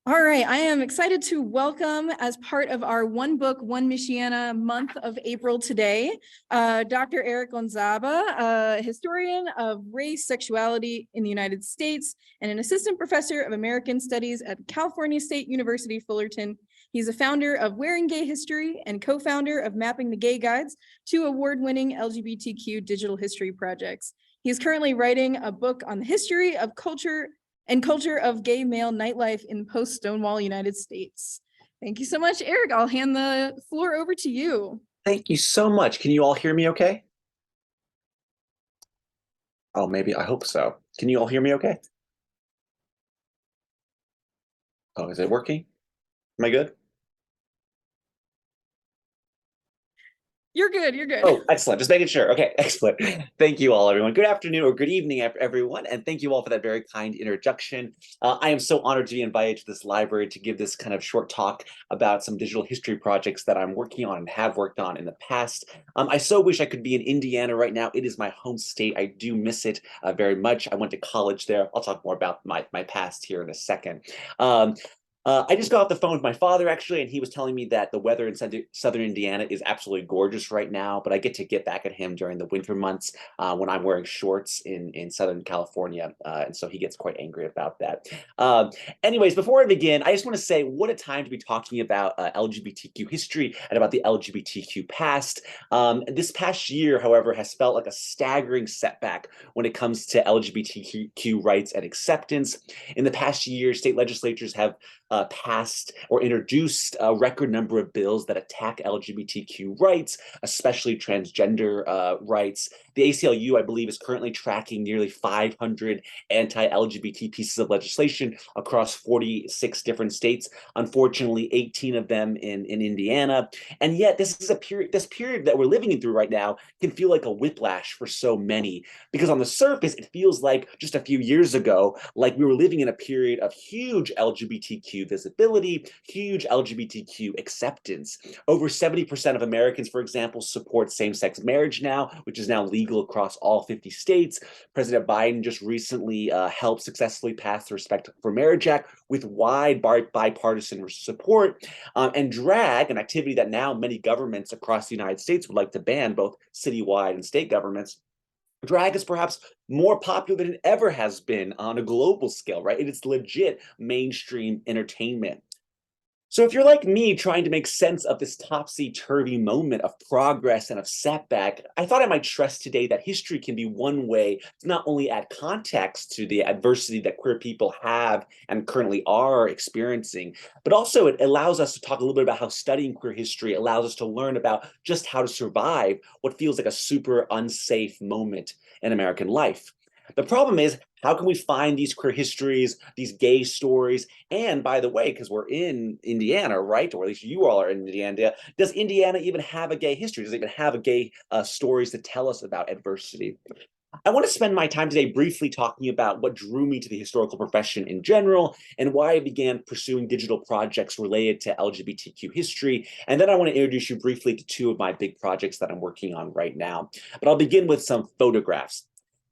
All right, I am excited to welcome, as part of our One Book, One Michiana month of April today, Dr. Eric Gonzaba, a historian of race, sexuality in the United States, and an assistant professor of American Studies at California State University, Fullerton. He's a founder of Wearing Gay History and co-founder of Mapping the Gay Guides, two award-winning LGBTQ digital history projects. He is currently writing a book on the history of culture of gay male nightlife in post-Stonewall United States. Thank you so much, Eric. I'll hand the floor over to you. Thank you so much. Can you all hear me okay? Oh, maybe, I hope so. Can you all hear me okay? Oh, is it working? Am I good? You're good, you're good. Oh, excellent. Just making sure. Okay, excellent. Thank you all, everyone. Good afternoon or good evening, everyone. And thank you all for that very kind introduction. I am so honored to be invited to this library to give this kind of short talk about some digital history projects that I'm working on and have worked on in the past. I so wish I could be in Indiana right now. It is my home state. I do miss it very much. I went to college there. I'll talk more about my past here in a second. I just got off the phone with my father, actually, and he was telling me that the weather in southern Indiana is absolutely gorgeous right now, but I get back at him during the winter months when I'm wearing shorts in Southern California, and so he gets quite angry about that. Anyways, before I begin, I just want to say what a time to be talking about LGBTQ history and about the LGBTQ past. This past year, however, has felt like a staggering setback when it comes to LGBTQ rights and acceptance. In the past year, state legislatures have passed or introduced a record number of bills that attack LGBTQ rights, especially transgender rights. The ACLU, I believe, is currently tracking nearly 500 anti-LGBT pieces of legislation across 46 different states. Unfortunately, 18 of them in Indiana. And yet, this period that we're living through right now can feel like a whiplash for so many, because on the surface, it feels like just a few years ago, like we were living in a period of huge LGBTQ visibility, huge LGBTQ acceptance. Over 70% of Americans, for example, support same-sex marriage now, which is now legal across all 50 states. President Biden just recently helped successfully pass the Respect for Marriage Act with wide bipartisan support. And drag, an activity that now many governments across the United States would like to ban, both citywide and state governments. Drag is perhaps more popular than it ever has been on a global scale, right? It is legit mainstream entertainment. So if you're like me trying to make sense of this topsy-turvy moment of progress and of setback, I thought I might stress today that history can be one way to not only add context to the adversity that queer people have and currently are experiencing, but also it allows us to talk a little bit about how studying queer history allows us to learn about just how to survive what feels like a super unsafe moment in American life. The problem is, how can we find these queer histories, these gay stories? And by the way, because we're in Indiana, right? Or at least you all are in Indiana. Does Indiana even have a gay history? Does it even have a gay stories to tell us about adversity? I want to spend my time today briefly talking about what drew me to the historical profession in general and why I began pursuing digital projects related to LGBTQ history. And then I want to introduce you briefly to two of my big projects that I'm working on right now. But I'll begin with some photographs.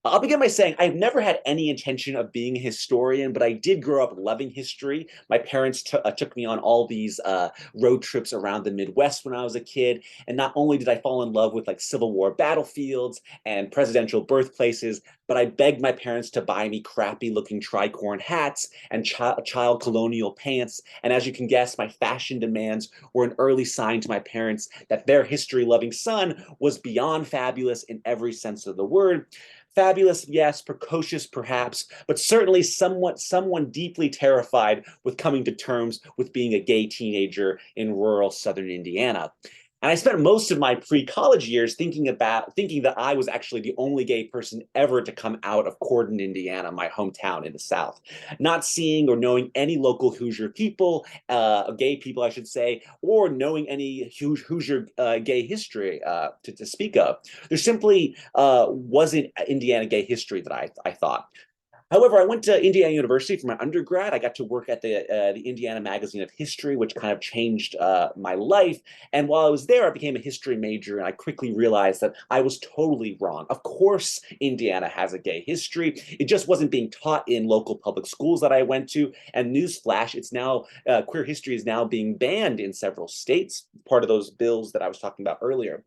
I'll begin by saying I've never had any intention of being a historian, but I did grow up loving history. My parents took me on all these road trips around the Midwest when I was a kid. And not only did I fall in love with like Civil War battlefields and presidential birthplaces, but I begged my parents to buy me crappy looking tricorn hats and child colonial pants. And as you can guess, my fashion demands were an early sign to my parents that their history loving son was beyond fabulous in every sense of the word. Fabulous, yes, precocious, perhaps, but certainly someone deeply terrified with coming to terms with being a gay teenager in rural southern Indiana. And I spent most of my pre-college years thinking that I was actually the only gay person ever to come out of Corden, Indiana, my hometown in the South. Not seeing or knowing any local Hoosier people, gay people, I should say, or knowing any Hoosier gay history to speak of. There simply wasn't Indiana gay history that I thought. However, I went to Indiana University for my undergrad. I got to work at the Indiana Magazine of History, which kind of changed my life. And while I was there, I became a history major, and I quickly realized that I was totally wrong. Of course, Indiana has a gay history. It just wasn't being taught in local public schools that I went to. And newsflash, it's now queer history is now being banned in several states, part of those bills that I was talking about earlier.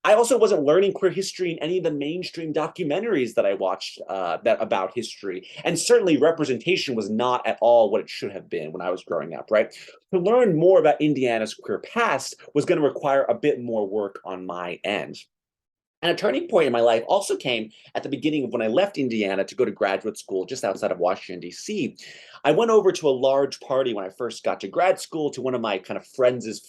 I also wasn't learning queer history in any of the mainstream documentaries that I watched that about history, and certainly representation was not at all what it should have been when I was growing up. Right, to learn more about Indiana's queer past was going to require a bit more work on my end. And a turning point in my life also came at the beginning of when I left Indiana to go to graduate school just outside of Washington, D.C. I went over to a large party when I first got to grad school to one of my kind of friends'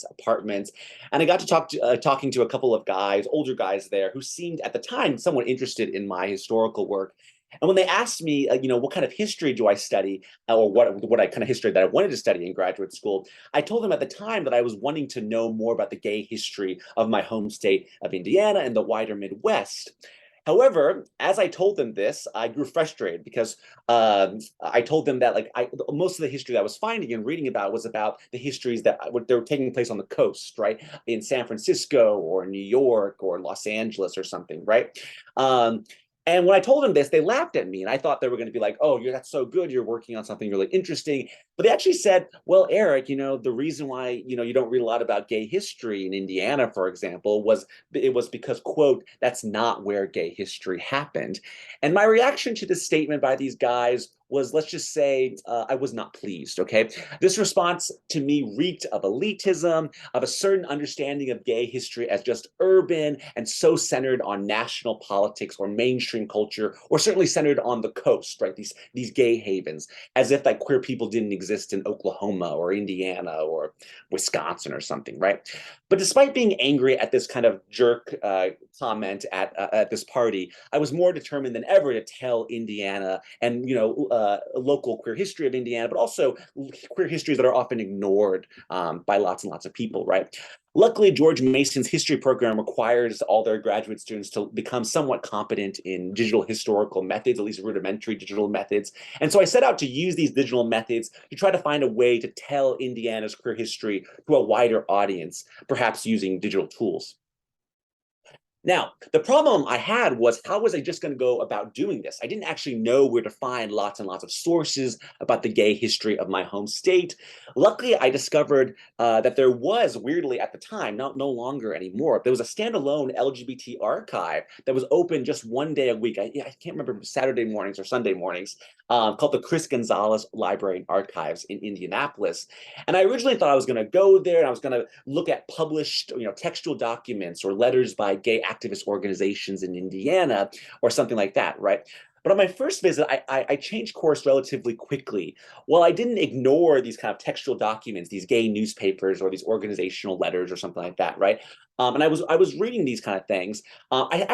apartments. And I got to talking to a couple of guys, older guys there, who seemed at the time somewhat interested in my historical work. And when they asked me, what kind of history do I study, or what kind of history that I wanted to study in graduate school, I told them at the time that I was wanting to know more about the gay history of my home state of Indiana and the wider Midwest. However, as I told them this, I grew frustrated because I told them that most of the history that I was finding and reading about was about the histories that were taking place on the coast, right, in San Francisco or New York or Los Angeles or something, right. And when I told them this, they laughed at me, and I thought they were going to be like, "Oh, that's so good. You're working on something really interesting." But they actually said, "Well, Eric, the reason why you don't read a lot about gay history in Indiana, for example, was because, quote, that's not where gay history happened." And my reaction to this statement by these guys was, let's just say, I was not pleased. Okay, this response to me reeked of elitism, of a certain understanding of gay history as just urban and so centered on national politics or mainstream culture, or certainly centered on the coast, right? These gay havens, as if queer people didn't exist in Oklahoma or Indiana or Wisconsin or something, right? But despite being angry at this kind of jerk comment at this party, I was more determined than ever to tell Indiana and local queer history of Indiana, but also queer histories that are often ignored by lots and lots of people, right? Luckily, George Mason's history program requires all their graduate students to become somewhat competent in digital historical methods, at least rudimentary digital methods. And so I set out to use these digital methods to try to find a way to tell Indiana's queer history to a wider audience, perhaps using digital tools. Now, the problem I had was, how was I just going to go about doing this? I didn't actually know where to find lots and lots of sources about the gay history of my home state. Luckily, I discovered that there was, weirdly at the time, no longer anymore, there was a standalone LGBT archive that was open just one day a week. I can't remember, Saturday mornings or Sunday mornings, called the Chris Gonzalez Library and Archives in Indianapolis. And I originally thought I was going to go there and I was going to look at published, textual documents or letters by gay activist organizations in Indiana or something like that, right? But on my first visit, I changed course relatively quickly. While I didn't ignore these kind of textual documents, these gay newspapers or these organizational letters or something like that, right? And I was reading these kind of things. I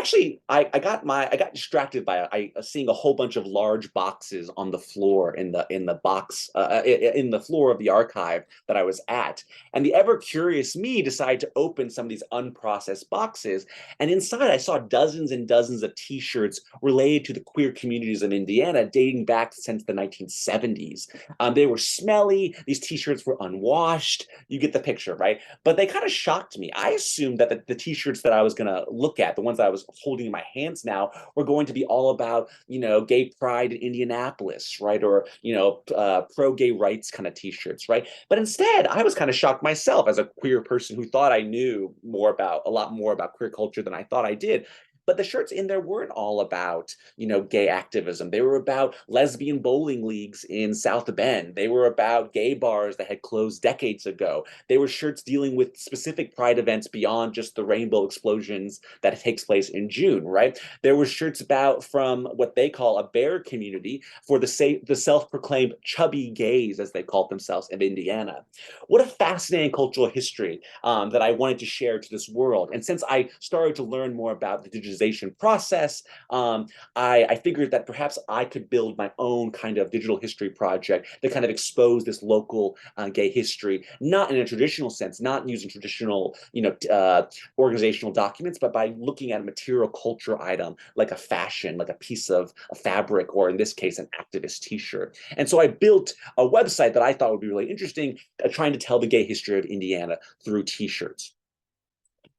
got distracted by seeing a whole bunch of large boxes on the floor in the floor of the archive that I was at. And the ever curious me decided to open some of these unprocessed boxes, and inside I saw dozens and dozens of T-shirts related to the queer communities of Indiana dating back since the 1970s. They were smelly. These T-shirts were unwashed. You get the picture, right? But they kind of shocked me. I assumed that the T-shirts that I was going to look at, the ones that I was holding in my hands now, were going to be all about, gay pride in Indianapolis, right? Or, pro-gay rights kind of T-shirts, right? But instead, I was kind of shocked myself as a queer person who thought I knew a lot more about queer culture than I thought I did. But the shirts in there weren't all about, gay activism. They were about lesbian bowling leagues in South Bend. They were about gay bars that had closed decades ago. They were shirts dealing with specific pride events beyond just the rainbow explosions that takes place in June, right? There were shirts about from what they call a bear community for the self-proclaimed chubby gays, as they called themselves, in Indiana. What a fascinating cultural history that I wanted to share to this world. And since I started to learn more about the digitization process, I figured that perhaps I could build my own kind of digital history project that kind of expose this local gay history, not in a traditional sense, not using traditional, organizational documents, but by looking at a material culture item like a fashion, like a piece of a fabric, or in this case, an activist T-shirt. And so I built a website that I thought would be really interesting, trying to tell the gay history of Indiana through T-shirts.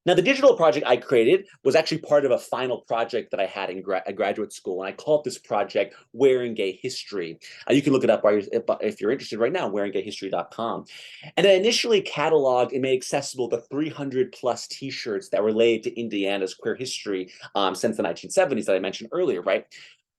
Now, the digital project I created was actually part of a final project that I had in graduate school, and I called this project Wearing Gay History. You can look it up if you're interested right now, wearinggayhistory.com. And I initially cataloged and made accessible the 300 plus T-shirts that related to Indiana's queer history since the 1970s that I mentioned earlier, right?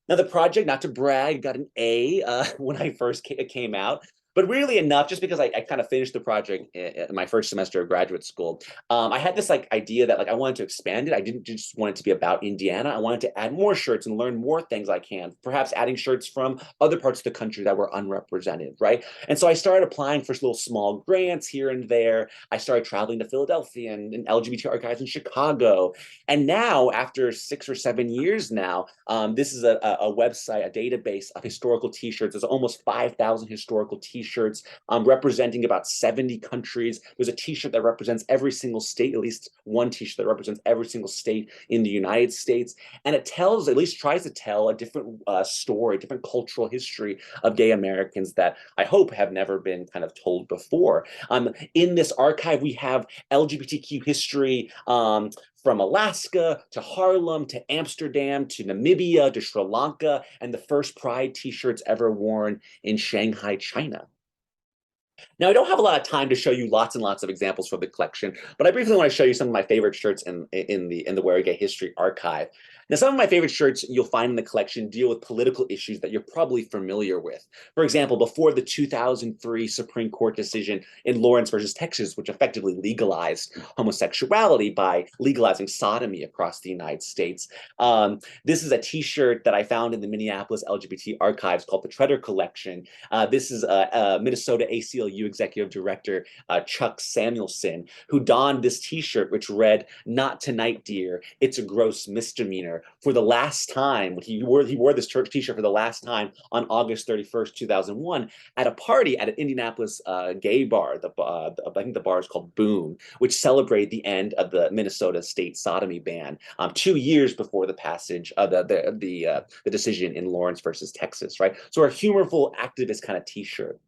Now, the project, not to brag, got an A when I first came out, but really enough, just because I kind of finished the project in my first semester of graduate school. I had this idea that I wanted to expand it. I didn't just want it to be about Indiana. I wanted to add more shirts and learn more things I can, perhaps adding shirts from other parts of the country that were unrepresented, right? And so I started applying for little small grants here and there. I started traveling to Philadelphia and LGBT archives in Chicago. And now, after 6 or 7 years now, this is a website, a database of historical T-shirts. There's almost 5,000 historical T-shirts representing about 70 countries. There's a T-shirt that represents every single state, at least one T-shirt that represents every single state in the United States. And it tells, at least tries to tell, a different story, different cultural history of gay Americans that I hope have never been kind of told before. In this archive, we have LGBTQ history from Alaska to Harlem to Amsterdam to Namibia to Sri Lanka, and the first Pride T-shirts ever worn in Shanghai, China. Now, I don't have a lot of time to show you lots and lots of examples from the collection, but I briefly want to show you some of my favorite shirts in the Wearing Gay History archive. Now, some of my favorite shirts you'll find in the collection deal with political issues that you're probably familiar with. For example, before the 2003 Supreme Court decision in Lawrence versus Texas, which effectively legalized homosexuality by legalizing sodomy across the United States, this is a T-shirt that I found in the Minneapolis LGBT archives called the Treader Collection. This is Minnesota ACLU Executive Director Chuck Samuelson, who donned this T-shirt, which read, "Not tonight, dear. It's a gross misdemeanor," for the last time. He wore this T-shirt for the last time on August 31st, 2001, at a party at an Indianapolis gay bar. I think the bar is called Boom, which celebrated the end of the Minnesota state sodomy ban 2 years before the passage of the decision in Lawrence versus Texas, right? So a humorful activist kind of T-shirt.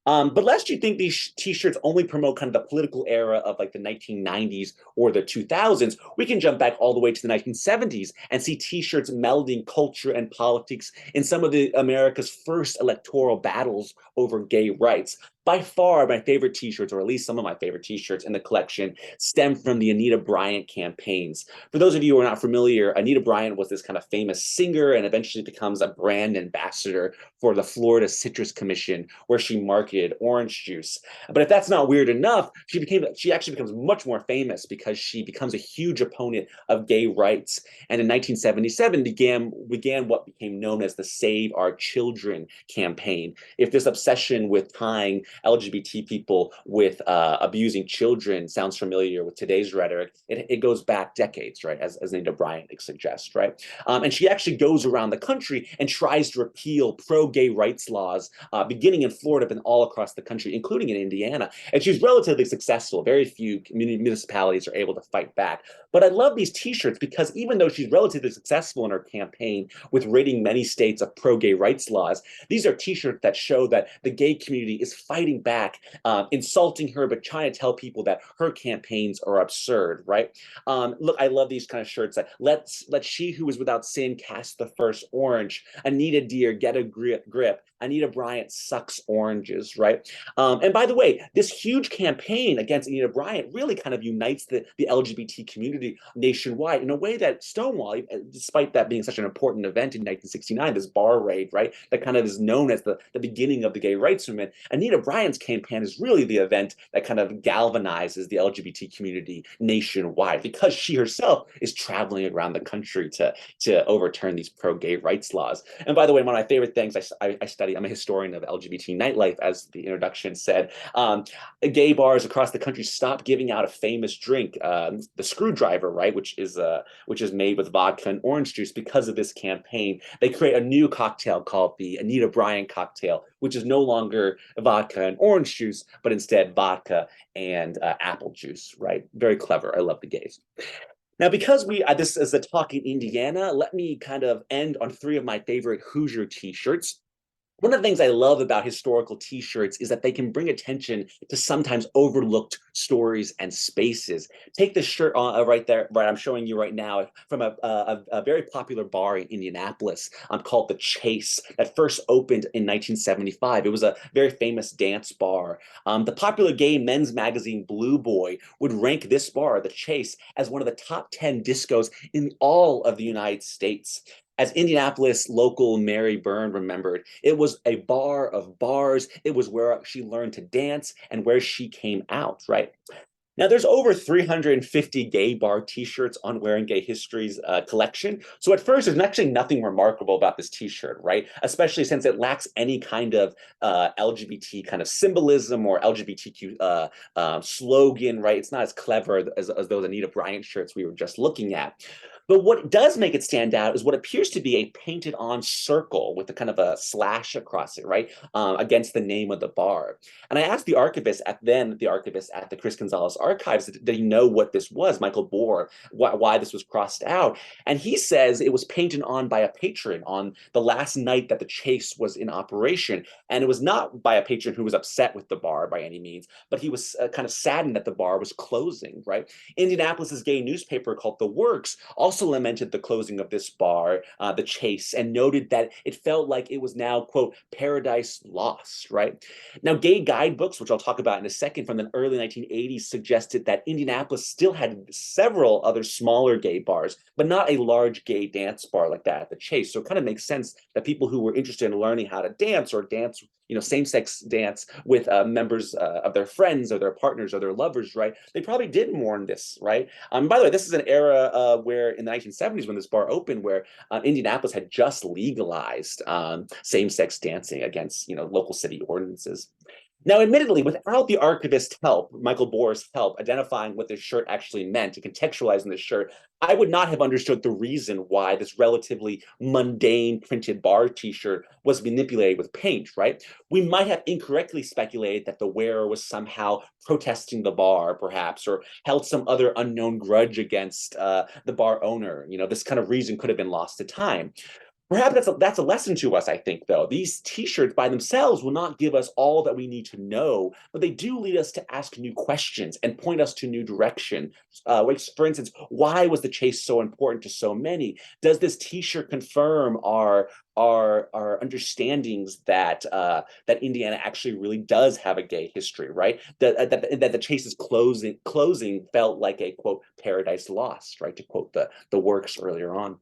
But lest you think these T-shirts only promote kind of the political era of the 1990s or the 2000s, we can jump back all the way to the 1970s and see T-shirts melding culture and politics in some of America's first electoral battles over gay rights. By far, my favorite T-shirts, or at least some of my favorite T-shirts in the collection, stem from the Anita Bryant campaigns. For those of you who are not familiar, Anita Bryant was this kind of famous singer and eventually becomes a brand ambassador for the Florida Citrus Commission, where she marketed orange juice. But if that's not weird enough, she actually becomes much more famous because she becomes a huge opponent of gay rights. And in 1977 began what became known as the Save Our Children campaign. If this obsession with tying LGBT people with abusing children sounds familiar with today's rhetoric, it goes back decades, right, as Anita Bryant suggests, right? And she actually goes around the country and tries to repeal pro-gay rights laws, beginning in Florida and all across the country, including in Indiana. And she's relatively successful. Very few municipalities are able to fight back. But I love these T-shirts because even though she's relatively successful in her campaign with ridding many states of pro-gay rights laws, these are T-shirts that show that the gay community is fighting back, insulting her, but trying to tell people that her campaigns are absurd, right? Look, I love these kind of shirts that let she who is without sin cast the first orange. Anita dear, get a grip. Anita Bryant sucks oranges, right? And by the way, this huge campaign against Anita Bryant really kind of unites the LGBT community nationwide in a way that Stonewall, despite that being such an important event in 1969, this bar raid, right, that kind of is known as the beginning of the gay rights movement, Anita O'Brien's campaign is really the event that kind of galvanizes the LGBT community nationwide, because she herself is traveling around the country to overturn these pro-gay rights laws. And by the way, one of my favorite things, I study, I'm a historian of LGBT nightlife, as the introduction said. Gay bars across the country stopped giving out a famous drink, the Screwdriver, right, which is made with vodka and orange juice. Because of this campaign, they create a new cocktail called the Anita Bryant cocktail, which is no longer vodka and orange juice, but instead vodka and apple juice, right? Very clever. I love the gays. Now, because this is a talk in Indiana, let me kind of end on three of my favorite Hoosier t-shirts. One of the things I love about historical t-shirts is that they can bring attention to sometimes overlooked stories and spaces. Take this shirt on right there, right? I'm showing you right now from a very popular bar in Indianapolis called The Chase, that first opened in 1975. It was a very famous dance bar. The popular gay men's magazine Blue Boy would rank this bar, The Chase, as one of the top 10 discos in all of the United States. As Indianapolis local Mary Byrne remembered, it was a bar of bars. It was where she learned to dance and where she came out, right? Now, there's over 350 gay bar t-shirts on Wearing Gay History's collection. So at first, there's actually nothing remarkable about this t-shirt, right? Especially since it lacks any kind of LGBT kind of symbolism or LGBTQ slogan, right? It's not as clever as those Anita Bryant shirts we were just looking at. But what does make it stand out is what appears to be a painted on circle with a kind of a slash across it, right? Against the name of the bar. And I asked the archivist at the Chris Gonzalez Archives, did he know what this was, Michael Bohr, why this was crossed out? And he says it was painted on by a patron on the last night that the Chase was in operation. And it was not by a patron who was upset with the bar by any means, but he was kind of saddened that the bar was closing, right? Indianapolis's gay newspaper called The Works also lamented the closing of this bar, the Chase, and noted that it felt like it was now, quote, paradise lost, right? Now, gay guidebooks, which I'll talk about in a second, from the early 1980s suggested that Indianapolis still had several other smaller gay bars, but not a large gay dance bar like that at the Chase. So it kind of makes sense that people who were interested in learning how to dance or dance, same-sex dance with members of their friends or their partners or their lovers, right? They probably did mourn this, right? By the way, this is an era where in the 1970s, when this bar opened, where Indianapolis had just legalized same-sex dancing against local city ordinances. Now, admittedly, without the archivist's help, Michael Bohr's help, identifying what this shirt actually meant and contextualizing this shirt, I would not have understood the reason why this relatively mundane printed bar t-shirt was manipulated with paint, right? We might have incorrectly speculated that the wearer was somehow protesting the bar, perhaps, or held some other unknown grudge against the bar owner. This kind of reason could have been lost to time. Perhaps that's a lesson to us, I think, though. These t-shirts by themselves will not give us all that we need to know, but they do lead us to ask new questions and point us to new direction. For instance, why was the Chase so important to so many? Does this t-shirt confirm our understandings that Indiana actually really does have a gay history, right? That the Chase's closing felt like a, quote, paradise lost, right? To quote the Works earlier on.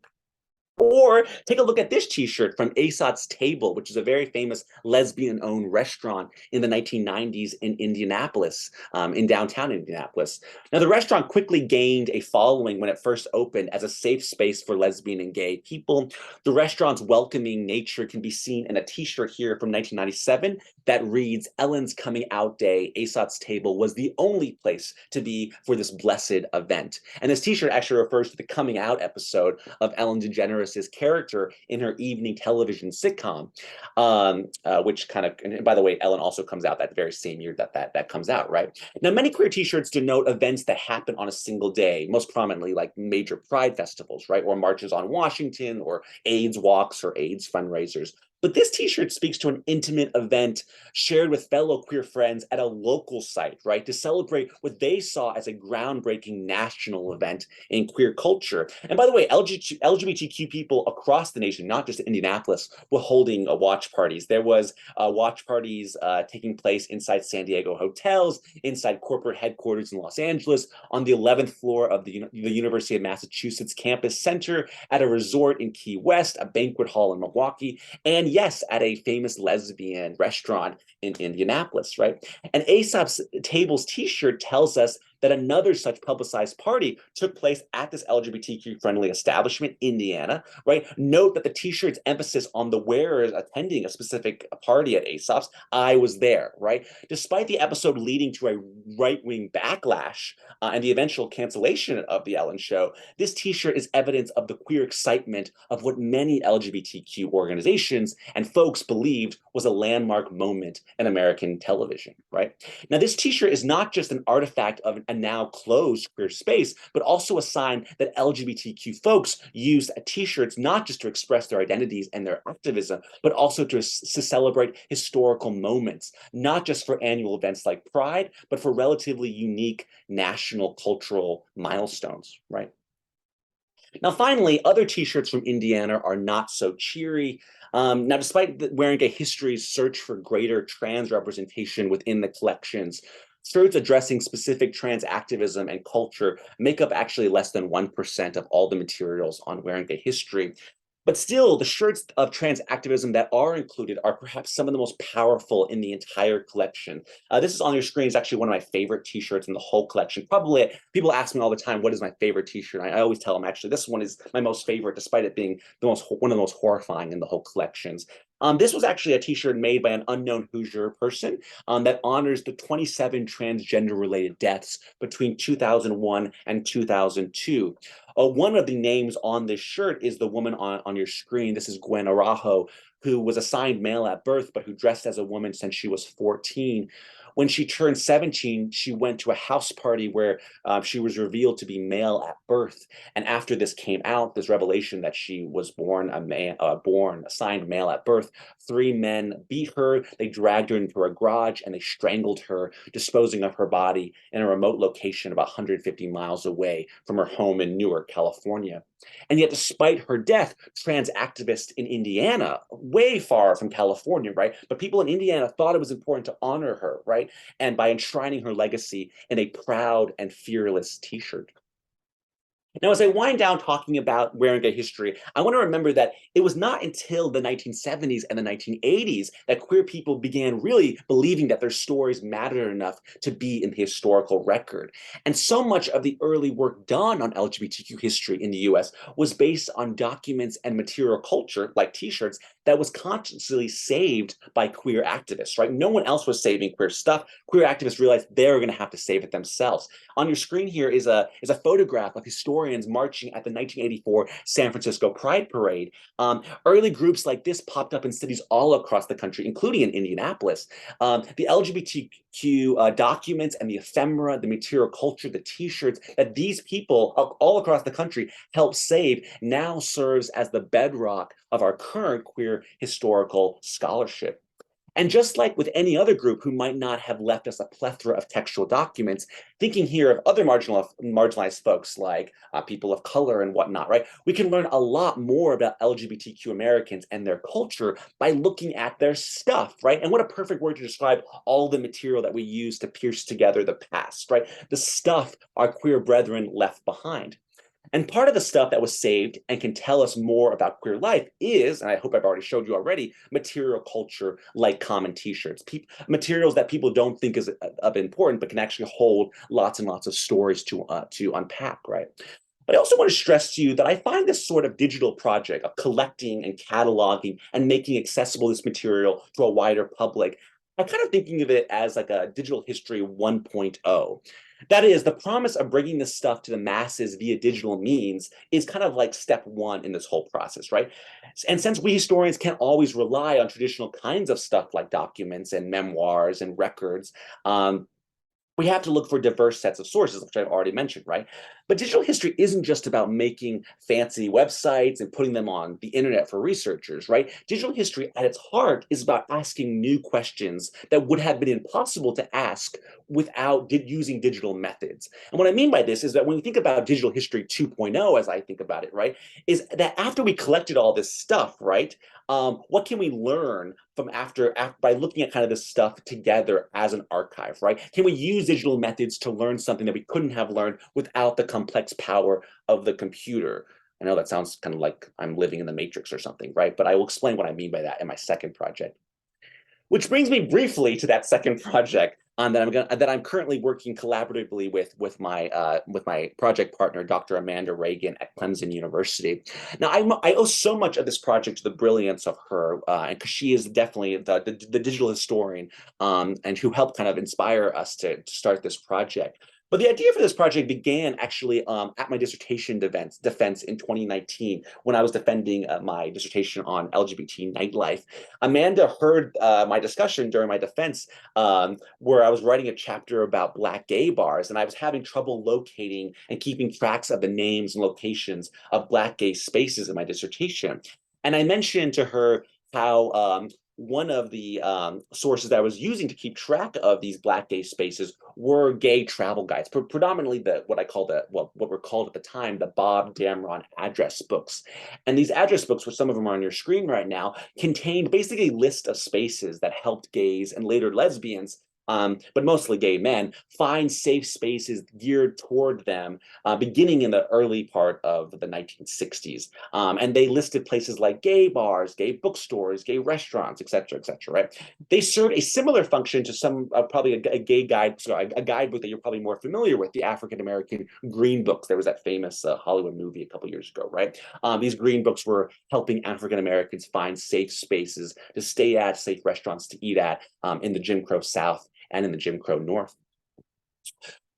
Or take a look at this t-shirt from Aesop's Table, which is a very famous lesbian-owned restaurant in the 1990s in Indianapolis, in downtown Indianapolis. Now, the restaurant quickly gained a following when it first opened as a safe space for lesbian and gay people. The restaurant's welcoming nature can be seen in a t-shirt here from 1997 that reads, "Ellen's Coming Out Day, Aesop's Table was the only place to be for this blessed event." And this t-shirt actually refers to the coming out episode of Ellen DeGeneres' character in her evening television sitcom, which kind of, and by the way, Ellen also comes out that very same year that comes out, right? Now, many queer t-shirts denote events that happen on a single day, most prominently like major pride festivals, right? Or marches on Washington, or AIDS walks, or AIDS fundraisers. But this t-shirt speaks to an intimate event shared with fellow queer friends at a local site, right? To celebrate what they saw as a groundbreaking national event in queer culture. And by the way, LGBTQ people across the nation, not just Indianapolis, were holding watch parties. There was watch parties taking place inside San Diego hotels, inside corporate headquarters in Los Angeles, on the 11th floor of the University of Massachusetts Campus Center, at a resort in Key West, a banquet hall in Milwaukee, and yes, at a famous lesbian restaurant in Indianapolis, right? And Aesop's Tables t-shirt tells us that another such publicized party took place at this LGBTQ-friendly establishment, Indiana, right? Note that the t-shirt's emphasis on the wearers attending a specific party at Aesop's. I was there, right? Despite the episode leading to a right-wing backlash and the eventual cancellation of the Ellen Show, this t-shirt is evidence of the queer excitement of what many LGBTQ organizations and folks believed was a landmark moment in American television, right? Now, this t-shirt is not just an artifact of a now closed queer space, but also a sign that LGBTQ folks use t-shirts not just to express their identities and their activism, but also to celebrate historical moments, not just for annual events like Pride, but for relatively unique national cultural milestones, right? Now, finally, other t-shirts from Indiana are not so cheery. Now, despite Wearing Gay History's search for greater trans representation within the collections, shirts addressing specific trans activism and culture make up actually less than 1% of all the materials on Wearing Gay History. But still, the shirts of trans activism that are included are perhaps some of the most powerful in the entire collection. This is on your screen. It's actually one of my favorite t-shirts in the whole collection. Probably, people ask me all the time, what is my favorite t-shirt? I always tell them, actually, this one is my most favorite, despite it being one of the most horrifying in the whole collections. This was actually a t-shirt made by an unknown Hoosier person that honors the 27 transgender-related deaths between 2001 and 2002. One of the names on this shirt is the woman on your screen. This is Gwen Araujo, who was assigned male at birth, but who dressed as a woman since she was 14. When she turned 17, she went to a house party where she was revealed to be male at birth. And after this came out, this revelation that she was born assigned male at birth, 3 men beat her, they dragged her into a garage, and they strangled her, disposing of her body in a remote location about 150 miles away from her home in Newark, California. And yet, despite her death, trans activists in Indiana, way far from California, right? But people in Indiana thought it was important to honor her, right? And by enshrining her legacy in a proud and fearless t-shirt. Now, as I wind down talking about Wearing Gay History, I want to remember that it was not until the 1970s and the 1980s that queer people began really believing that their stories mattered enough to be in the historical record. And so much of the early work done on LGBTQ history in the US was based on documents and material culture, like t-shirts, that was consciously saved by queer activists, right? No one else was saving queer stuff. Queer activists realized they were going to have to save it themselves. On your screen here is a photograph of historians marching at the 1984 San Francisco Pride Parade. Early groups like this popped up in cities all across the country, including in Indianapolis. The LGBTQ documents and the ephemera, the material culture, the t-shirts that these people all across the country helped save now serves as the bedrock of our current queer historical scholarship. And just like with any other group who might not have left us a plethora of textual documents, thinking here of other marginalized folks like people of color and whatnot, right? We can learn a lot more about LGBTQ Americans and their culture by looking at their stuff, right? And what a perfect word to describe all the material that we use to pierce together the past, right? The stuff our queer brethren left behind. And part of the stuff that was saved and can tell us more about queer life is, and I hope I've already showed you already, material culture like common t-shirts, materials that people don't think is of important, but can actually hold lots and lots of stories to unpack, right? But I also want to stress to you that I find this sort of digital project of collecting and cataloging and making accessible this material to a wider public, I'm kind of thinking of it as like a digital history 1.0. That is, the promise of bringing this stuff to the masses via digital means is kind of like step one in this whole process, right? And since we historians can't always rely on traditional kinds of stuff like documents and memoirs and records, we have to look for diverse sets of sources, which I've already mentioned, right? But digital history isn't just about making fancy websites and putting them on the internet for researchers, right? Digital history at its heart is about asking new questions that would have been impossible to ask without using digital methods. And what I mean by this is that when we think about digital history 2.0, as I think about it, right, is that after we collected all this stuff, right, what can we learn from after by looking at kind of this stuff together as an archive, right? Can we use digital methods to learn something that we couldn't have learned without the complex power of the computer? I know that sounds kind of like I'm living in the Matrix or something, right? But I will explain what I mean by that in my second project. Which brings me briefly to that second project that I'm currently working collaboratively with my project partner, Dr. Amanda Reagan at Clemson University. Now, I owe so much of this project to the brilliance of her, and because she is definitely the digital historian, and who helped kind of inspire us to start this project. But the idea for this project began actually at my dissertation defense in 2019 when I was defending my dissertation on LGBT nightlife. Amanda heard my discussion during my defense, where I was writing a chapter about Black gay bars, and I was having trouble locating and keeping tracks of the names and locations of Black gay spaces in my dissertation. And I mentioned to her how one of the sources that I was using to keep track of these Black gay spaces were gay travel guides, predominantly what were called at the time the Bob Damron address books. And these address books, which some of them are on your screen right now, contained basically a list of spaces that helped gays and later lesbians, but mostly gay men, find safe spaces geared toward them, beginning in the early part of the 1960s. And they listed places like gay bars, gay bookstores, gay restaurants, et cetera, right? They serve a similar function to some, probably a gay guide, sorry, a guidebook that you're probably more familiar with, the African American Green Books. There was that famous Hollywood movie a couple years ago, right? These Green Books were helping African Americans find safe spaces to stay at, safe restaurants to eat at, in the Jim Crow South and in the Jim Crow North.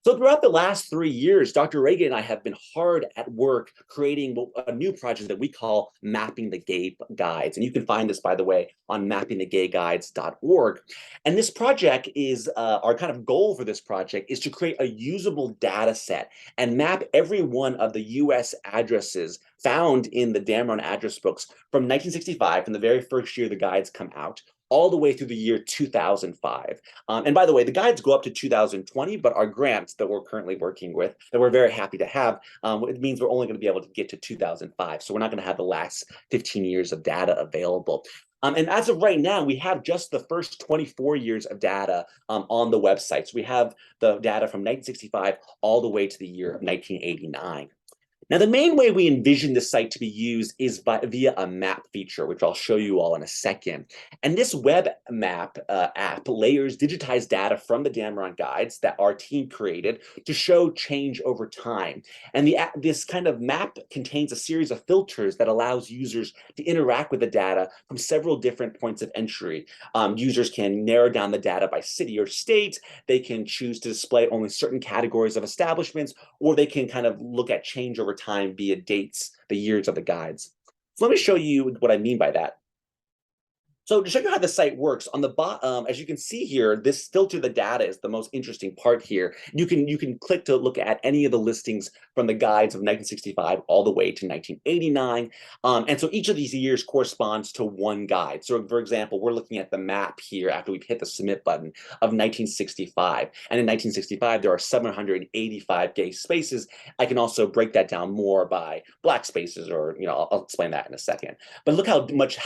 So throughout the last 3 years, Dr. Reagan and I have been hard at work creating a new project that we call Mapping the Gay Guides. And you can find this, by the way, on mappingthegayguides.org. And this project is, our kind of goal for this project is to create a usable data set and map every one of the US addresses found in the Damron address books from 1965, from the very first year the guides come out, all the way through the year 2005. And by the way, the guides go up to 2020, but our grants that we're currently working with, that we're very happy to have, it means we're only going to be able to get to 2005. So we're not going to have the last 15 years of data available. And as of right now, we have just the first 24 years of data on the website. So we have the data from 1965 all the way to the year of 1989. Now, the main way we envision this site to be used is via a map feature, which I'll show you all in a second. And this web map app layers digitized data from the Damron guides that our team created to show change over time. And this kind of map contains a series of filters that allows users to interact with the data from several different points of entry. Users can narrow down the data by city or state. They can choose to display only certain categories of establishments, or they can kind of look at change over time via dates, the years of the guides. So let me show you what I mean by that. So to show you how the site works, on the bottom, as you can see here, this filter the data is the most interesting part here. You can click to look at any of the listings from the guides of 1965 all the way to 1989. And so each of these years corresponds to one guide. So for example, we're looking at the map here after we've hit the submit button of 1965. And in 1965, there are 785 gay spaces. I can also break that down more by Black spaces, or, I'll explain that in a second. But look how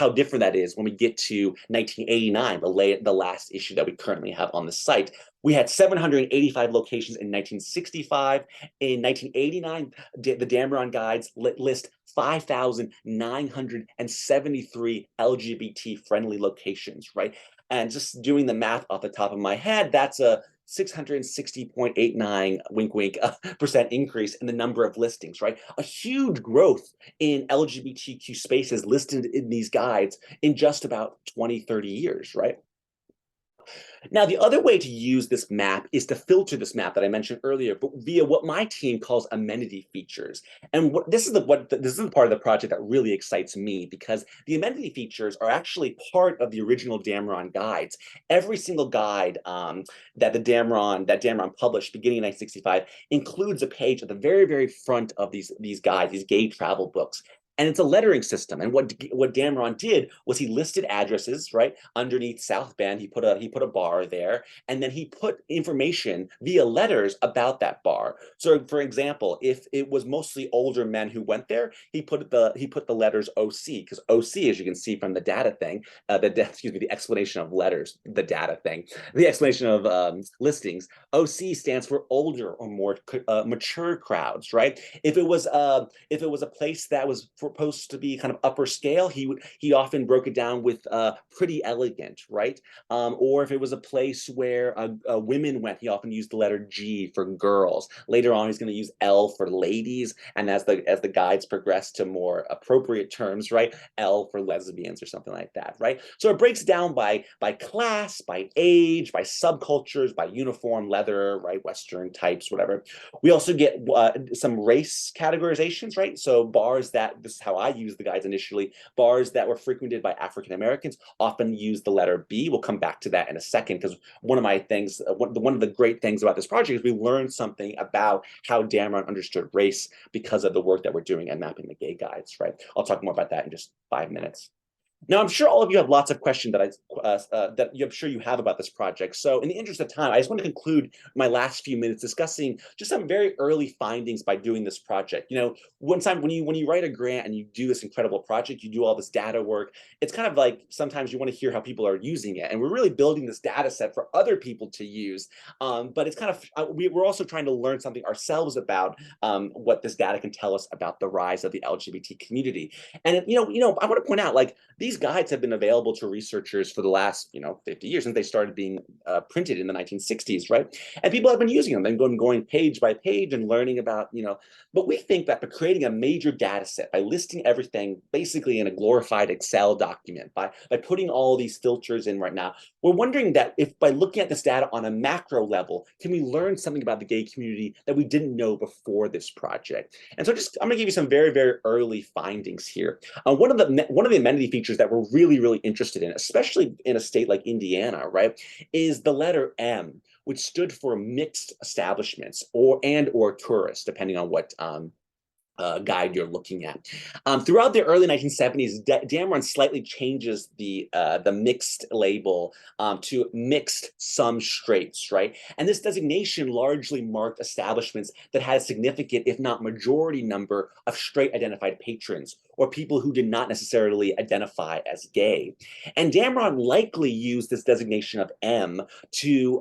different that is when we get to 1989, the last issue that we currently have on the site. We had 785 locations in 1965. In 1989, the Damron guides list 5,973 LGBT-friendly locations, right? And just doing the math off the top of my head, that's a 660.89 wink wink percent increase in the number of listings, right? A huge growth in LGBTQ spaces listed in these guides in just about 20, 30 years, right? Now, the other way to use this map is to filter this map that I mentioned earlier, but via what my team calls amenity features. And this is the part of the project that really excites me, because the amenity features are actually part of the original Damron guides. Every single guide that Damron published beginning in 1965 includes a page at the very, very front of these guides, these gay travel books. And it's a lettering system. And what Damron did was he listed addresses, right, underneath South Bend. He put a bar there, and then he put information via letters about that bar. So, for example, if it was mostly older men who went there, he put the letters OC, because OC, as you can see from the data thing, the explanation of letters, the data thing, the explanation of listings. OC stands for older or more mature crowds, right? If it was a place that was supposed to be kind of upper scale, he often broke it down with pretty elegant, right? Or if it was a place where women went, he often used the letter G for girls. Later on, he's going to use L for ladies, and as the guides progress to more appropriate terms, right, L for lesbians or something like that, right? So it breaks down by class, by age, by subcultures, by uniform, leather, right, Western types, whatever. We also get some race categorizations, right? So bars this is how I use the guides initially, bars that were frequented by African Americans often use the letter B. We'll come back to that in a second, because one of the great things about this project is we learned something about how Damron understood race because of the work that we're doing and mapping the gay guides, right? I'll talk more about that in just 5 minutes. Now, I'm sure all of you have lots of questions that I'm sure you have about this project. So in the interest of time, I just want to conclude my last few minutes discussing just some very early findings by doing this project. You know, when you write a grant and you do this incredible project, you do all this data work, it's kind of like sometimes you want to hear how people are using it. And we're really building this data set for other people to use. But it's kind of, we're also trying to learn something ourselves about what this data can tell us about the rise of the LGBT community. And, I want to point out, like, these guides have been available to researchers for the last 50 years, since they started being printed in the 1960s, right? And people have been using them and going page by page and learning about, but we think that by creating a major data set, by listing everything basically in a glorified Excel document, by putting all these filters in right now, we're wondering that if by looking at this data on a macro level, can we learn something about the gay community that we didn't know before this project? And so I'm gonna give you some very, very early findings here. One of the amenity features that we're really, really interested in, especially in a state like Indiana, right, is the letter M, which stood for mixed establishments or tourists, depending on what guide you're looking at. Throughout the early 1970s, Damron slightly changes the mixed label to mixed some straights, right? And this designation largely marked establishments that had a significant, if not majority number of straight identified patrons, or people who did not necessarily identify as gay. And Damron likely used this designation of M to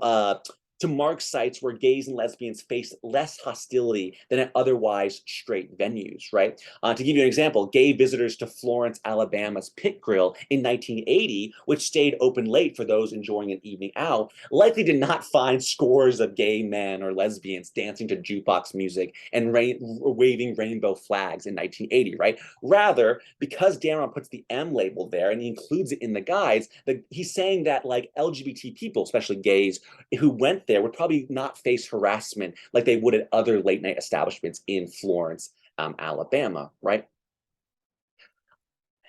mark sites where gays and lesbians face less hostility than at otherwise straight venues, right? To give you an example, gay visitors to Florence, Alabama's Pit Grill in 1980, which stayed open late for those enjoying an evening out, likely did not find scores of gay men or lesbians dancing to jukebox music and waving rainbow flags in 1980, right? Rather, because Damron puts the M label there and he includes it in the guides, he's saying that, like, LGBT people, especially gays, who went there would probably not face harassment like they would at other late night establishments in Florence, Alabama, right?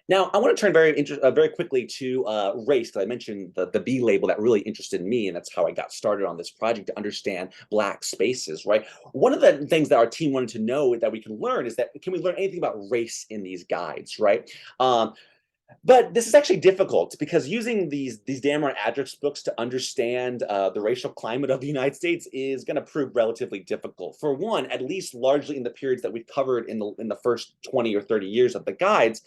Now, I want to turn very quickly to race, because I mentioned the B label that really interested me, and that's how I got started on this project, to understand Black spaces, right? One of the things that our team wanted to know that we can learn is that, can we learn anything about race in these guides, right? But this is actually difficult, because using these Damron address books to understand the racial climate of the United States is going to prove relatively difficult. For one, at least largely in the periods that we've covered in the first 20 or 30 years of the guides,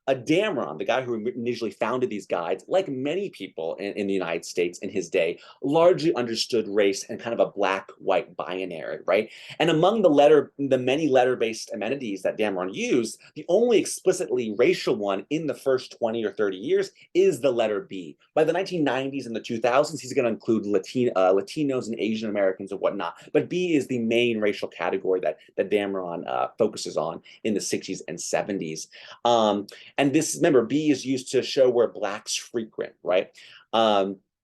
Damron, the guy who initially founded these guides, like many people in the United States in his day, largely understood race in kind of a black-white binary, right? And among the many letter-based amenities that Damron used, the only explicitly racial one in the first 20 or 30 years is the letter B. By the 1990s and the 2000s, he's going to include Latinos and Asian Americans and whatnot. But B is the main racial category that Damron focuses on in the 60s and 70s. And this, remember, B is used to show where Blacks frequent, right?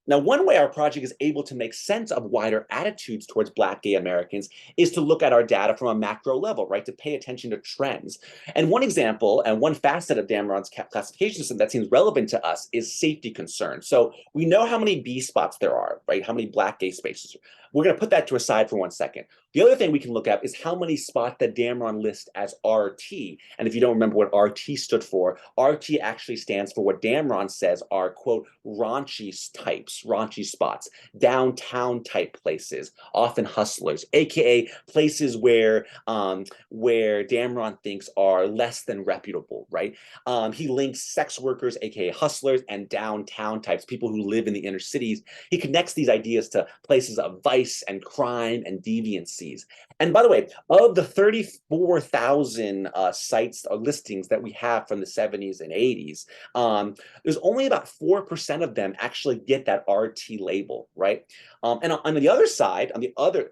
Now, one way our project is able to make sense of wider attitudes towards Black gay Americans is to look at our data from a macro level, right? To pay attention to trends. And one example and one facet of Damron's classification system that seems relevant to us is safety concerns. So we know how many B spots there are, right? How many Black gay spaces. We're going to put that to a side for 1 second. The other thing we can look at is how many spots that Damron lists as RT. And if you don't remember what RT stood for, RT actually stands for what Damron says are, quote, raunchy types, raunchy spots, downtown type places, often hustlers, aka places where Damron thinks are less than reputable, right? He links sex workers, aka hustlers, and downtown types, people who live in the inner cities. He connects these ideas to places of vice and crime and deviancies. And by the way, of the 34,000 sites or listings that we have from the 70s and 80s, there's only about 4% of them actually get that RT label, right? And on the other side,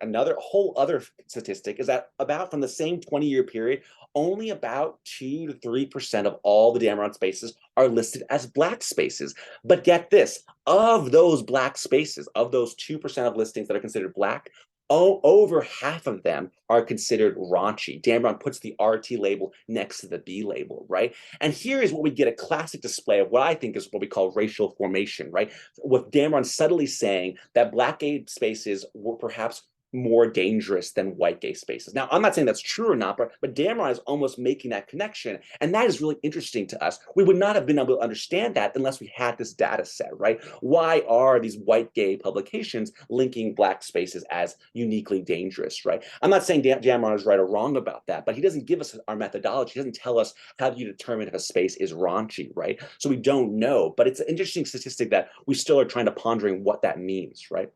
another whole other statistic is that about from the same 20-year period, only about 2 to 3% of all the Damron spaces are listed as Black spaces. But get this, of those Black spaces, of those 2% of listings that are considered Black, over half of them are considered raunchy. Damron puts the RT label next to the B label, right? And here is what we get a classic display of what I think is what we call racial formation, right? With Damron subtly saying that Black gay spaces were perhaps more dangerous than white gay spaces. Now, I'm not saying that's true or not, but Damron is almost making that connection. And that is really interesting to us. We would not have been able to understand that unless we had this data set, right? Why are these white gay publications linking Black spaces as uniquely dangerous, right? I'm not saying Damron is right or wrong about that, but he doesn't give us our methodology. He doesn't tell us how do you determine if a space is raunchy, right? So we don't know, but it's an interesting statistic that we still are trying to pondering what that means, right?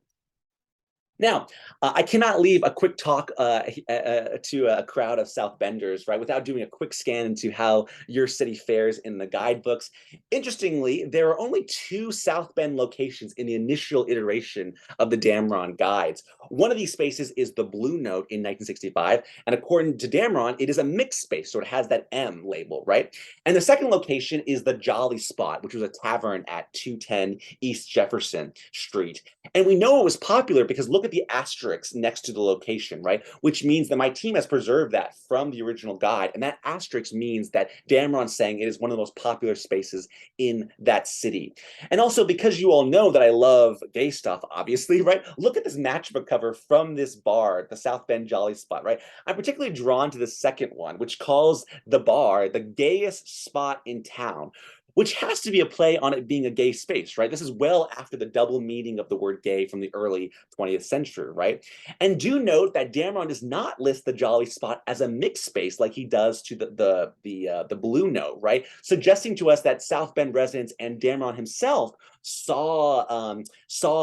Now, I cannot leave a quick talk to a crowd of South Benders, right, without doing a quick scan into how your city fares in the guidebooks. Interestingly, there are only 2 South Bend locations in the initial iteration of the Damron guides. One of these spaces is the Blue Note in 1965, and according to Damron, it is a mixed space, so it has that M label, right? And the second location is the Jolly Spot, which was a tavern at 210 East Jefferson Street. And we know it was popular because look at the asterisk next to the location, right? Which means that my team has preserved that from the original guide. And that asterisk means that Damron's saying it is one of the most popular spaces in that city. And also because you all know that I love gay stuff, obviously, right? Look at this matchbook cover from this bar, the South Bend Jolly Spot, right? I'm particularly drawn to the second one, which calls the bar the gayest spot in town, which has to be a play on it being a gay space, right? This is well after the double meaning of the word gay from the early 20th century, right? And do note that Damron does not list the Jolly Spot as a mixed space like he does to the Blue Note, right? Suggesting to us that South Bend residents and Damron himself saw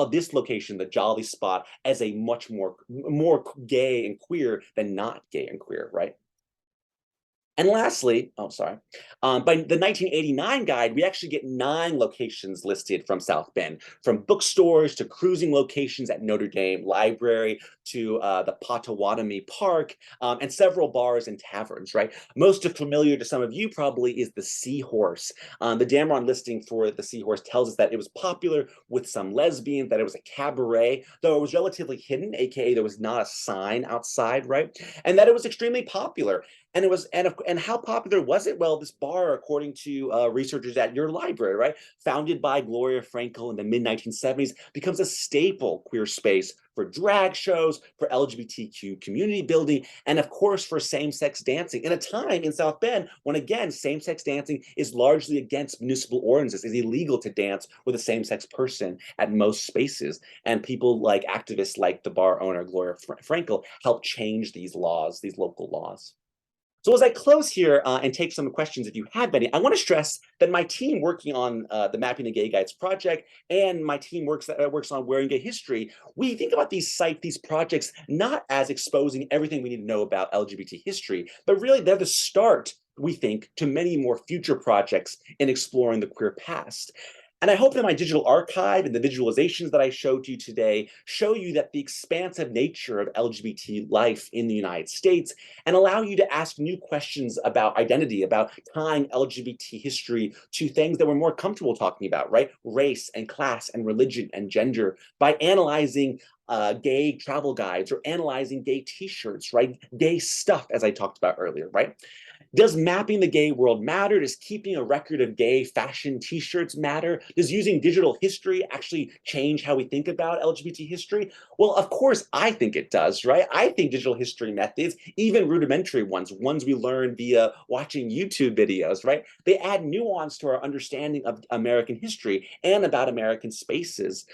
this location, the Jolly Spot, as a much more gay and queer than not gay and queer, right? And lastly, by the 1989 guide, we actually get 9 locations listed from South Bend, from bookstores to cruising locations at Notre Dame Library to the Potawatomi Park and several bars and taverns, right? Most familiar to some of you probably is the Seahorse. The Damron listing for the Seahorse tells us that it was popular with some lesbians, that it was a cabaret, though it was relatively hidden, aka there was not a sign outside, right? And that it was extremely popular. And it was, and how popular was it? Well, this bar, according to researchers at your library, right, founded by Gloria Frankel in the mid-1970s, becomes a staple queer space for drag shows, for LGBTQ community building, and of course for same-sex dancing in a time in South Bend when, again, same-sex dancing is largely against municipal ordinances. It's illegal to dance with a same-sex person at most spaces. And people like activists like the bar owner, Gloria Frankel, helped change these laws, these local laws. So as I close here and take some questions if you have any, I want to stress that my team working on the Mapping the Gay Guides project and my team works on Wearing Gay History, we think about these projects not as exposing everything we need to know about LGBT history, but really they're the start, we think, to many more future projects in exploring the queer past. And I hope that my digital archive and the visualizations that I showed you today show you that the expansive nature of LGBT life in the United States, and allow you to ask new questions about identity, about tying LGBT history to things that we're more comfortable talking about, right? Race and class and religion and gender, by analyzing gay travel guides or analyzing gay t-shirts, right? Gay stuff, as I talked about earlier, right? Does mapping the gay world matter? Does keeping a record of gay fashion t-shirts matter? Does using digital history actually change how we think about LGBT history? Well, of course, I think it does, right? I think digital history methods, even rudimentary ones we learn via watching YouTube videos, right? They add nuance to our understanding of American history and about American spaces.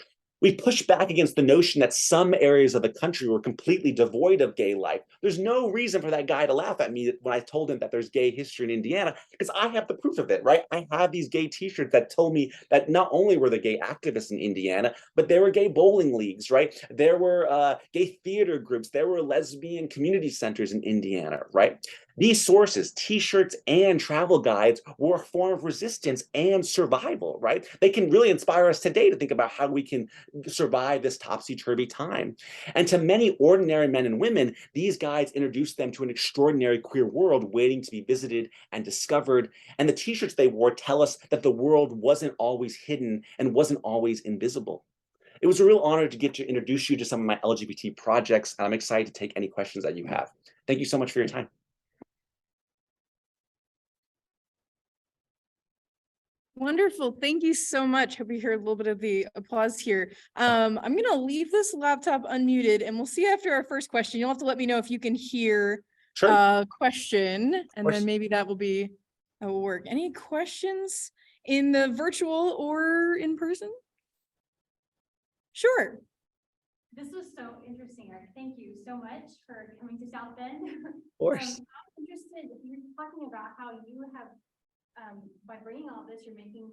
We push back against the notion that some areas of the country were completely devoid of gay life. There's no reason for that guy to laugh at me when I told him that there's gay history in Indiana, because I have the proof of it, right? I have these gay t-shirts that told me that not only were there gay activists in Indiana, but there were gay bowling leagues, right? There were gay theater groups, there were lesbian community centers in Indiana, right? These sources, t-shirts and travel guides, were a form of resistance and survival, right? They can really inspire us today to think about how we can survive this topsy-turvy time. And to many ordinary men and women, these guides introduced them to an extraordinary queer world waiting to be visited and discovered. And the t-shirts they wore tell us that the world wasn't always hidden and wasn't always invisible. It was a real honor to get to introduce you to some of my LGBT projects, and I'm excited to take any questions that you have. Thank you so much for your time. Wonderful. Thank you so much. Hope you hear a little bit of the applause here. I'm going to leave this laptop unmuted and we'll see after our first question. You'll have to let me know if you can hear Sure. a question, and then maybe that will work. Any questions in the virtual or in person? Sure. This was so interesting, Eric. Thank you so much for coming to South Bend. Of course. I'm interested, you're talking about how you have, by bringing all this, you're making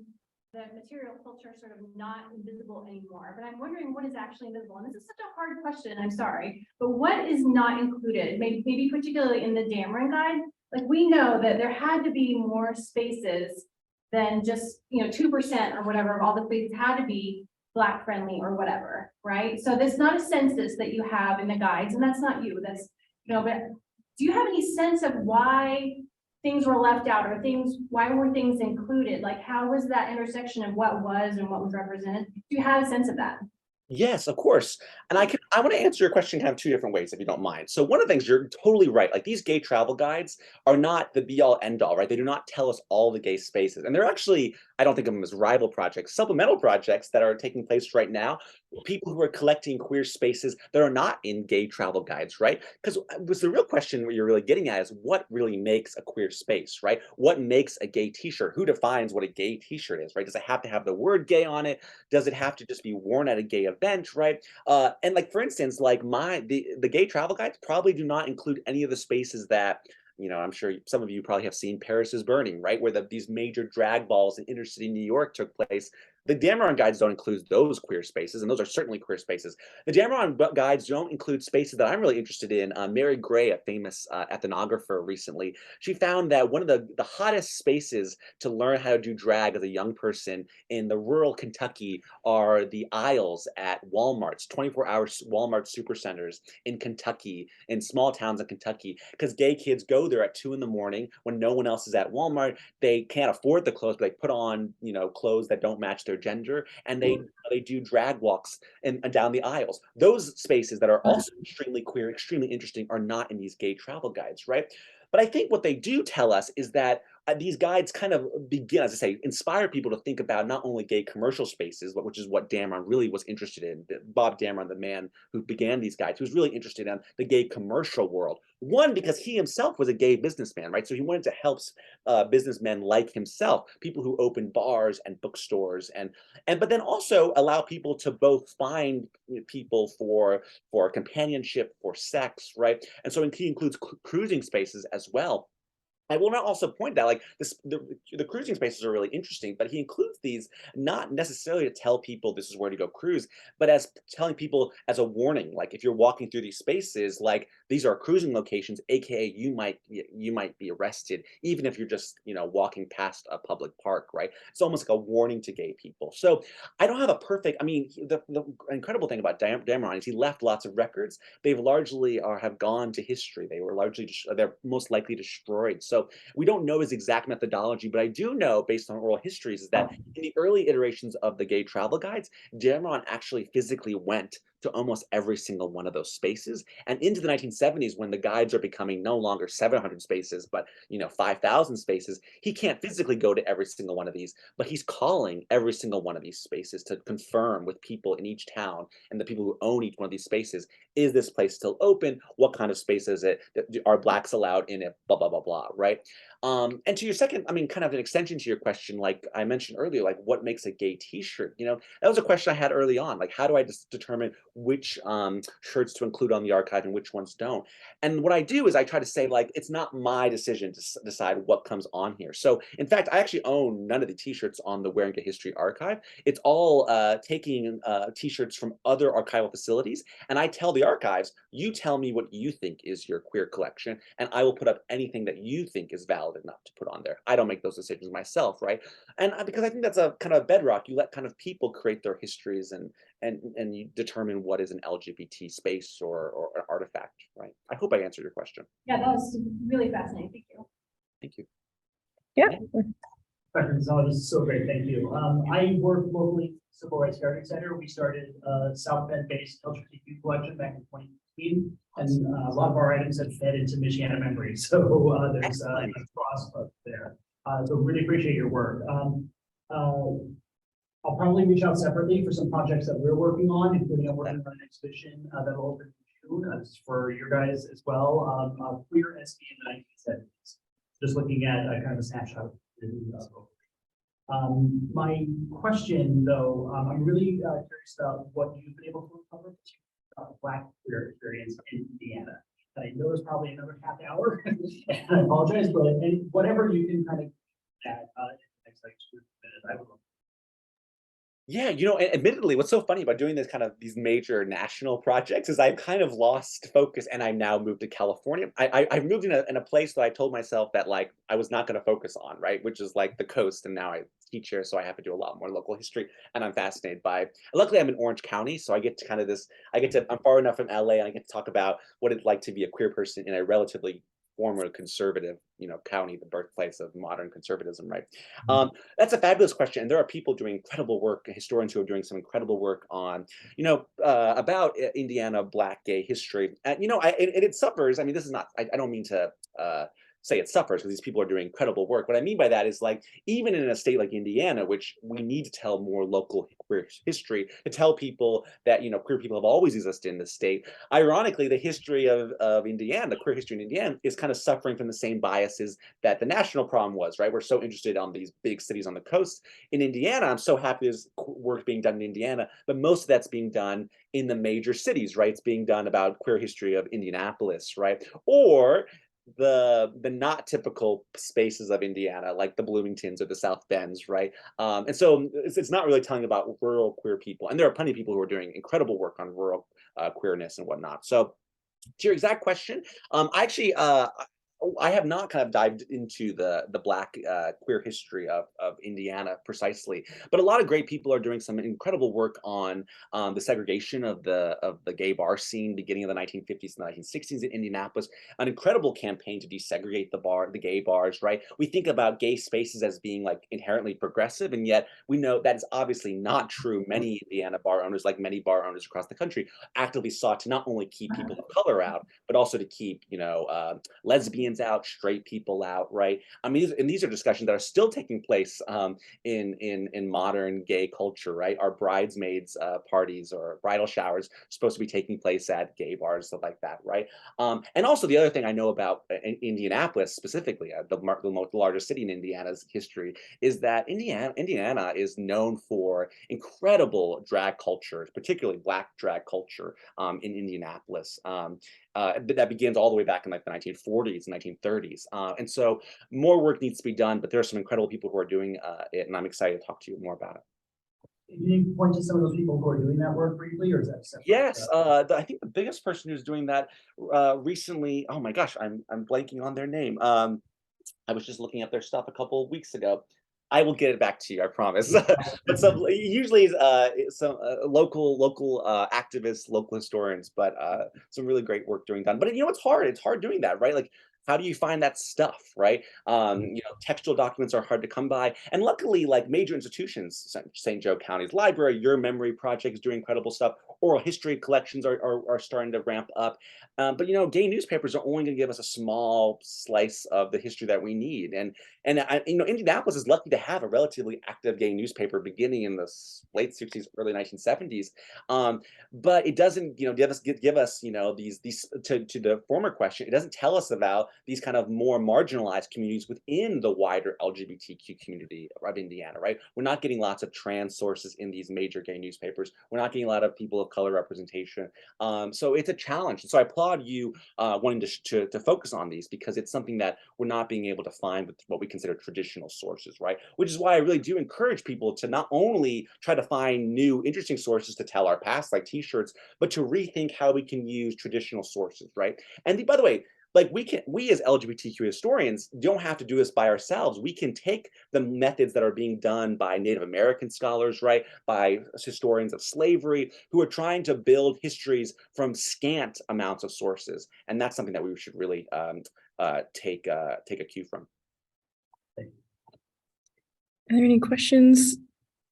the material culture sort of not invisible anymore. But I'm wondering what is actually invisible. And this is such a hard question, I'm sorry. But what is not included? Maybe particularly in the Damron guide? Like, we know that there had to be more spaces than just, 2% or whatever of all the spaces had to be Black friendly or whatever, right? So there's not a census that you have in the guides, and that's not you, that's, but do you have any sense of why things were left out, or why were things included? Like, how was that intersection of what was and what was represented? Do you have a sense of that? Yes, of course. And I want to answer your question kind of two different ways, if you don't mind. So one of the things, you're totally right. Like, these gay travel guides are not the be all end all, right? They do not tell us all the gay spaces. And they're actually, I don't think of them as rival projects, supplemental projects that are taking place right now. People who are collecting queer spaces that are not in gay travel guides, right? Because the real question what you're really getting at is what really makes a queer space, right? What makes a gay t-shirt? Who defines what a gay t-shirt is, right? Does it have to have the word gay on it? Does it have to just be worn at a gay event, right? And like, for instance, like the gay travel guides probably do not include any of the spaces that, I'm sure some of you probably have seen Paris is Burning, right? Where these major drag balls in inner city New York took place. The Damron guides don't include those queer spaces, and those are certainly queer spaces. The Damron guides don't include spaces that I'm really interested in. Mary Gray, a famous ethnographer recently, she found that one of the hottest spaces to learn how to do drag as a young person in the rural Kentucky are the aisles at Walmart's, 24-hour Walmart supercenters in Kentucky, in small towns in Kentucky, because gay kids go there at 2 a.m. when no one else is at Walmart. They can't afford the clothes, but they put on, clothes that don't match their gender, and they do drag walks and down the aisles. Those spaces that are also extremely queer, extremely interesting, are not in these gay travel guides, right? But I think what they do tell us is that these guides kind of begin, as I say, inspire people to think about not only gay commercial spaces, but which is what Damron really was interested in. Bob Damron, the man who began these guides, who was really interested in the gay commercial world. One, because he himself was a gay businessman, right? So he wanted to help businessmen like himself, people who open bars and bookstores, but then also allow people to both find people for companionship, for sex, right? And so he includes cruising spaces as well. I will not also point that like the cruising spaces are really interesting, but he includes these not necessarily to tell people this is where to go cruise, but as telling people as a warning, like if you're walking through these spaces, like these are cruising locations, aka you might be arrested, even if you're just walking past a public park, right? It's almost like a warning to gay people. So I don't have a perfect. I mean, the incredible thing about Damron is he left lots of records. They've largely have gone to history. They were largely they're most likely destroyed. So we don't know his exact methodology, but I do know, based on oral histories, is that in the early iterations of the gay travel guides, Damron actually physically went to almost every single one of those spaces. And into the 1970s, when the guides are becoming no longer 700 spaces, but 5,000 spaces, he can't physically go to every single one of these, but he's calling every single one of these spaces to confirm with people in each town and the people who own each one of these spaces, is this place still open? What kind of space is it? Are blacks allowed in it? Blah, blah, blah, blah, right? And to your second, I mean, kind of an extension to your question, like I mentioned earlier, like what makes a gay t-shirt? That was a question I had early on. Like, how do I just determine which shirts to include on the archive and which ones don't? And what I do is I try to say, like, it's not my decision to decide what comes on here. So in fact, I actually own none of the t-shirts on the Wearing Gay History archive. It's all taking t-shirts from other archival facilities. And I tell the archives, you tell me what you think is your queer collection, and I will put up anything that you think is valid enough to put on there. I don't make those decisions myself, right? And because I think that's a kind of bedrock, you let kind of people create their histories and you determine what is an LGBT space or an artifact, right? I hope I answered your question. Yeah, that was really fascinating. Thank you. Thank you. Yeah. Dr. Gonzaba, this is so great, thank you. I work locally at the Civil Rights Heritage Center. We started a South Bend-based LGBTQ collection back in 2015, and a lot of our items have fed into Michiana memory, so there's a cross there. So really appreciate your work. I'll probably reach out separately for some projects that we're working on, including I'm working on an exhibition that'll open in June for your guys as well. Queer SB in the 1970s. Just looking at kind of a snapshot of my question, though, I'm really curious about what you've been able to uncover about the Black queer experience in Indiana. And I know there's probably another half hour, and I apologize, but whatever you can kind of add in the next like 2 minutes, I would love. Yeah, admittedly, what's so funny about doing this kind of these major national projects is I've kind of lost focus, and I now moved to California. I moved in a place that I told myself that like I was not going to focus on, right, which is like the coast, and now I teach here, so I have to do a lot more local history, and I'm fascinated by. Luckily, I'm in Orange County, so I get to kind of I'm far enough from LA, and I get to talk about what it's like to be a queer person in a relatively former conservative, county, the birthplace of modern conservatism, right? That's a fabulous question. And there are people doing incredible work, historians who are doing some incredible work on, about Indiana Black gay history. And, it suffers. I mean, this is not, I don't mean to say it suffers because these people are doing incredible work. What I mean by that is like, even in a state like Indiana, which we need to tell more local queer history to tell people that, queer people have always existed in the state. Ironically, the history of Indiana, the queer history in Indiana is kind of suffering from the same biases that the national problem was, right? We're so interested on these big cities on the coast. In Indiana, I'm so happy there's work being done in Indiana, but most of that's being done in the major cities, right? It's being done about queer history of Indianapolis, right? Or the not typical spaces of Indiana, like the Bloomingtons or the South Bends, right? And so it's not really telling about rural queer people. And there are plenty of people who are doing incredible work on rural queerness and whatnot. So to your exact question, I have not kind of dived into the Black queer history of Indiana precisely, but a lot of great people are doing some incredible work on the segregation of the gay bar scene beginning of the 1950s and the 1960s in Indianapolis. An incredible campaign to desegregate the gay bars, right? We think about gay spaces as being like inherently progressive, and yet we know that is obviously not true. Many Indiana bar owners, like many bar owners across the country, actively sought to not only keep people of color out, but also to keep lesbians out, straight people out, right? I mean, and these are discussions that are still taking place in modern gay culture, right? Our bridesmaids parties or bridal showers supposed to be taking place at gay bars, stuff like that, right? And also the other thing I know about Indianapolis specifically, the largest city in Indiana's history, is that Indiana is known for incredible drag culture, particularly Black drag culture in Indianapolis. but that begins all the way back in like the 1940s, 1930s. And so more work needs to be done, but there are some incredible people who are doing it, and I'm excited to talk to you more about it. Can you point to some of those people who are doing that work briefly, or is that separate? Yes, I think the biggest person who's doing that recently, oh my gosh, I'm blanking on their name. I was just looking at their stuff a couple of weeks ago. I will get it back to you, I promise. But some usually some local activists, local historians, but some really great work done. But you know, it's hard doing that, right? Like, how do you find that stuff, right? You know, textual documents are hard to come by, and luckily, like major institutions, St. Joe County's library, Your Memory Project is doing incredible stuff. Oral history collections are starting to ramp up. But you know, gay newspapers are only going to give us a small slice of the history that we need. And you know, Indianapolis is lucky to have a relatively active gay newspaper beginning in the late 60s, early 1970s. But it doesn't, you know, give us, you know, these to the former question, it doesn't tell us about these kind of more marginalized communities within the wider LGBTQ community of Indiana, right? We're not getting lots of trans sources in these major gay newspapers. We're not getting a lot of people of color representation. So it's a challenge. So I applaud you wanting to focus on these, because it's something that we're not being able to find with what we consider traditional sources, right? Which is why I really do encourage people to not only try to find new, interesting sources to tell our past, like t-shirts, but to rethink how we can use traditional sources, right? And by the way, like we as LGBTQ historians don't have to do this by ourselves. We can take the methods that are being done by Native American scholars, right? By historians of slavery, who are trying to build histories from scant amounts of sources. And that's something that we should really take a cue from. Are there any questions?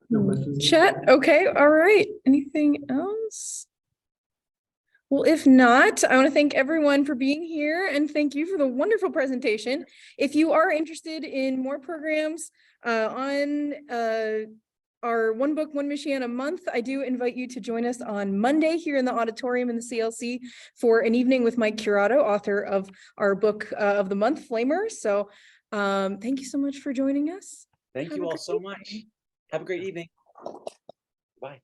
No questions. Chat? Okay, all right. Anything else? Well, if not, I want to thank everyone for being here, and thank you for the wonderful presentation. If you are interested in more programs on our One Book, One Michiana month, I do invite you to join us on Monday here in the auditorium in the CLC for an evening with Mike Curato, author of our book of the month, Flamer. So thank you so much for joining us. Thank you all so much. Have a great evening. Bye.